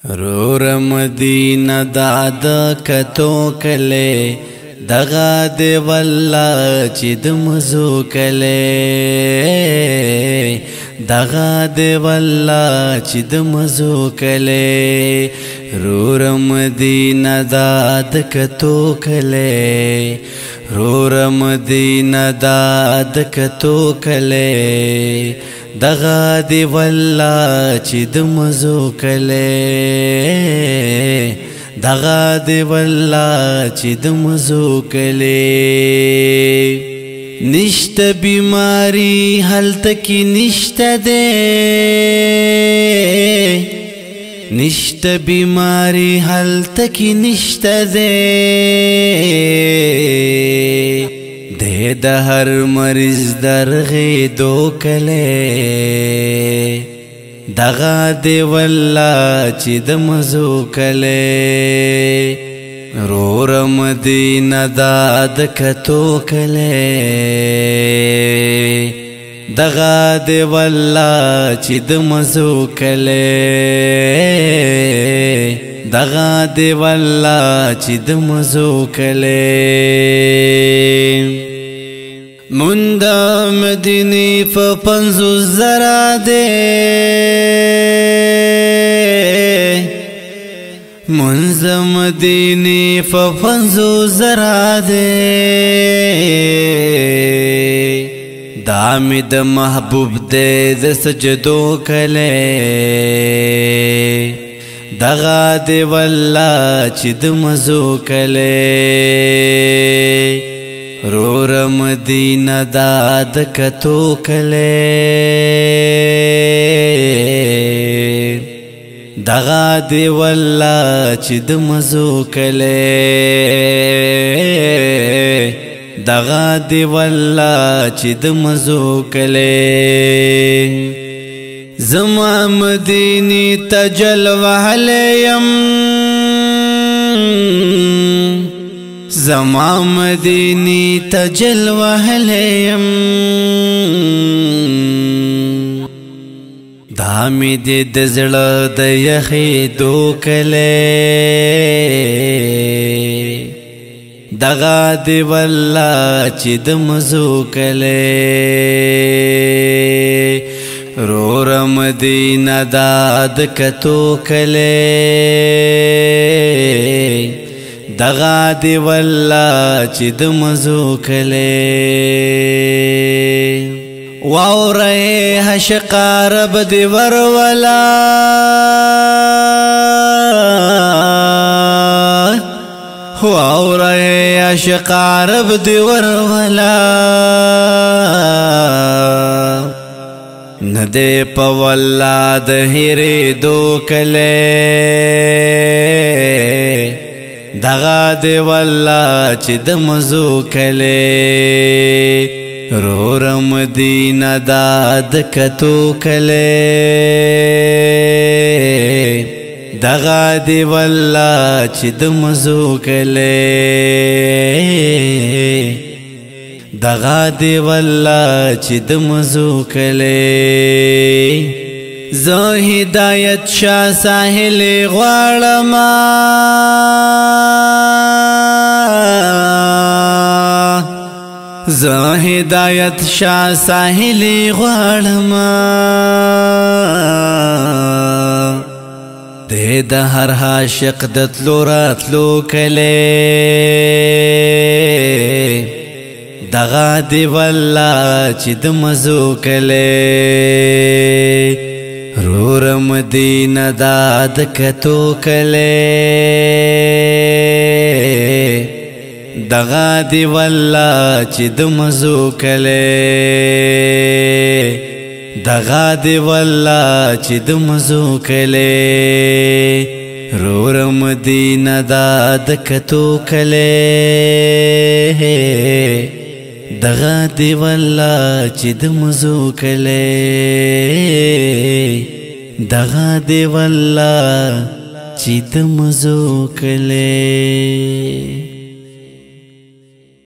رور مدینه داد کتو کله دغا دی والله چې د مزو کله دغا دی والله چې د مزو کله رور مدینه داد کتو کله رور مدینه داد کتو کله دغا دی والله چې د مزو کله دغا دی والله چې د مزو کله نشت بیماری هلته کې نشته ده نشت بیماری هلته کې نشته ده د هر مریض درغې دو کله دغا دی والله چې د مزو کله رور مدینه داد کتو کله دغا دی والله چې د مزو کله دغا دی والله چې د مزو کله من دا مدینی فا پنزو زرا دے منز مدینی فا پنزو زرا دے دامی دا محبوب دے دا سجدو کلے دغا دے والله چی دا مزو کلے رور مدینه داد کتو کله دغا دی والله چې د مزو کله دغا دی والله چې د مزو کله زما مدینی تجل وحلیم زما مدینی تجل وحلیم دامی دی دزړه د یخی دو کله دغا دی والله چې د مزو کله رور مدینه داد کتو کله دغا دی والله چې د مزو کله واوره حشقا رب دی ورولا واوره حشقا رب دی ورولا نده په والله د هیره دو کله دغا دی والله چې د مزو کله رور مدینه داد کتو کله دغا دی والله چې د مزو کله دغا دی والله چې د مزو کله زه هدایت شاه ساحل غواړم زه هدایت شاه ساحل غواړم د هر عاشق د تلو راتلو کله دغا دی والله چې د مزو کله رور مدینه داد کتو کله دغا دی والله چې د مزو کله دغا دی والله چې د مزو کله رور مدینه داد کتو کله دغا دی والله چې د مزو کله دغا دی والله چې د مزو کله